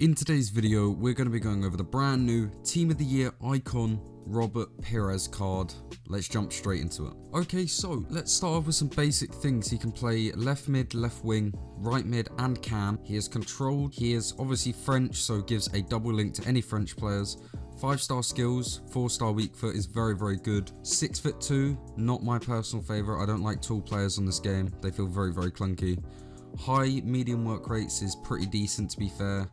In today's video, we're going to be going over the brand new Team of the Year icon, Robert Pires card. Let's jump straight into it. Okay, so let's start off with some basic things. He can play left mid, left wing, right mid and cam. He is controlled. He is obviously French, so gives a double link to any French players. 5-star skills, 4-star weak foot is very good. 6'2", not my personal favourite. I don't like tall players on this game. They feel very clunky. High medium work rates is pretty decent, to be fair,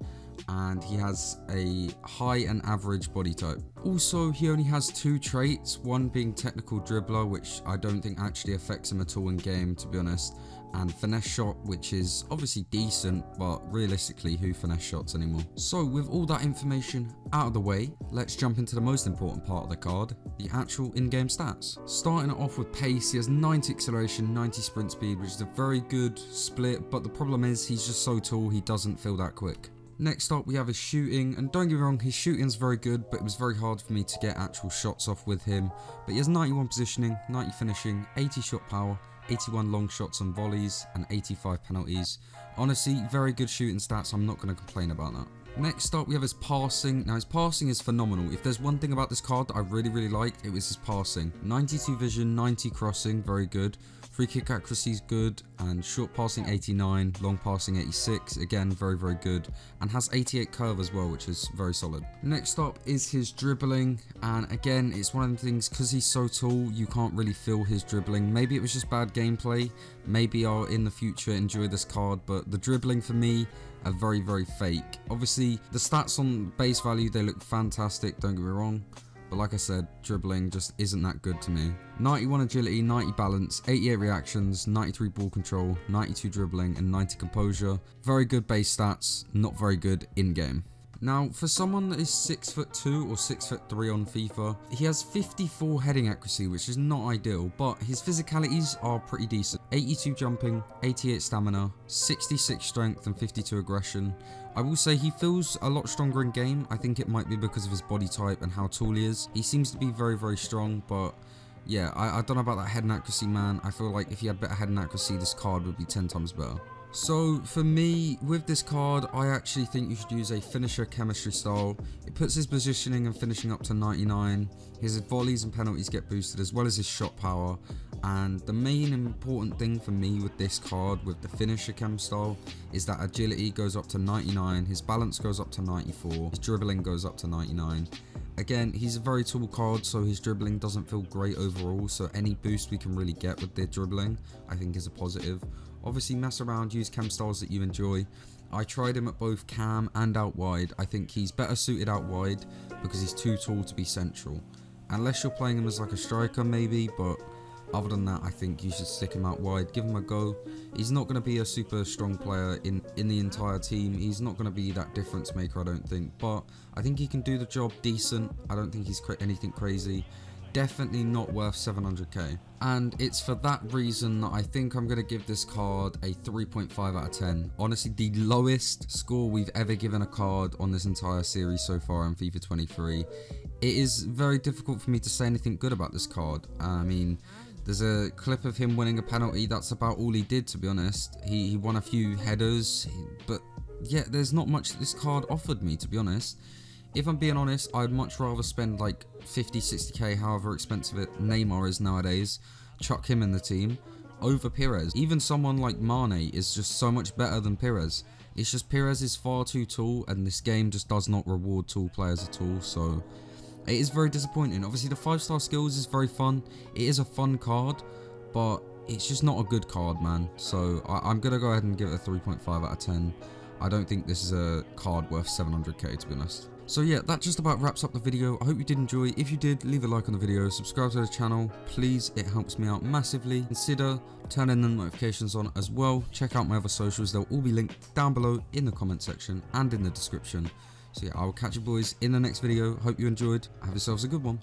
and he has a high and average body type. Also, he only has 2 traits, one being technical dribbler, which I don't think actually affects him at all in game, to be honest, and finesse shot, which is obviously decent, but realistically, who finesse shots anymore? So with all that information out of the way, let's jump into the most important part of the card, the actual in-game stats. Starting it off with pace, he has 90 acceleration, 90 sprint speed, which is a very good split, but the problem is he's just so tall, he doesn't feel that quick. Next up, we have his shooting, and don't get me wrong, his shooting's very good, but it was very hard for me to get actual shots off with him. But he has 91 positioning, 90 finishing, 80 shot power, 81 long shots and volleys, and 85 penalties. Honestly, very good shooting stats, I'm not going to complain about that. Next up, we have his passing. Now, his passing is phenomenal. If there's one thing about this card that I really liked, it was his passing. 92 vision, 90 crossing, very good. Free kick accuracy is good, and short passing 89, long passing 86, again very good, and has 88 curve as well, which is very solid. Next up is his dribbling, and again it's one of the things, because he's so tall you can't really feel his dribbling. Maybe it was just bad gameplay, maybe I'll in the future enjoy this card, but the dribbling for me are very fake. Obviously the stats on base value, they look fantastic, don't get me wrong, but like I said, dribbling just isn't that good to me. 91 agility, 90 balance, 88 reactions, 93 ball control, 92 dribbling, and 90 composure. Very good base stats, not very good in-game. Now, for someone that is 6'2" or 6'3" on FIFA, he has 54 heading accuracy, which is not ideal, but his physicalities are pretty decent. 82 jumping, 88 stamina, 66 strength, and 52 aggression. I will say he feels a lot stronger in game. I think it might be because of his body type and how tall he is. He seems to be very strong, but yeah, I don't know about that heading accuracy, man. I feel like if he had better heading accuracy, this card would be 10 times better. So for me, with this card, I actually think you should use a finisher chemistry style. It puts his positioning and finishing up to 99. His volleys and penalties get boosted, as well as his shot power. And the main important thing for me with this card, with the finisher chem style, is that agility goes up to 99, his balance goes up to 94, his dribbling goes up to 99. Again, he's a very tall card, so his dribbling doesn't feel great overall, so any boost we can really get with the dribbling, I think is a positive. Obviously, mess around, use chem styles that you enjoy. I tried him at both cam and out wide. I think he's better suited out wide because he's too tall to be central. Unless you're playing him as like a striker maybe, but other than that, I think you should stick him out wide, give him a go. He's not going to be a super strong player in the entire team. He's not going to be that difference maker, I don't think. But I think he can do the job decent. I don't think he's anything crazy. Definitely not worth 700k. And it's for that reason that I think I'm going to give this card a 3.5 out of 10. Honestly, the lowest score we've ever given a card on this entire series so far in FIFA 23. It is very difficult for me to say anything good about this card. I mean, there's a clip of him winning a penalty. That's about all he did, to be honest. He won a few headers, but yeah, there's not much that this card offered me, to be honest. If I'm being honest, I'd much rather spend like 50, 60k, however expensive Neymar is nowadays, chuck him in the team, over Pires. Even someone like Mane is just so much better than Pires. It's just Pires is far too tall, and this game just does not reward tall players at all, so it is very disappointing. Obviously, the 5-star skills is very fun. It is a fun card, but it's just not a good card, man. So I'm going to go ahead and give it a 3.5 out of 10. I don't think this is a card worth 700k, to be honest. So yeah, that just about wraps up the video. I hope you did enjoy. If you did, leave a like on the video, subscribe to the channel, please, it helps me out massively. Consider turning the notifications on as well. Check out my other socials, they'll all be linked down below in the comment section and in the description. So yeah, I will catch you boys in the next video. Hope you enjoyed. Have yourselves a good one.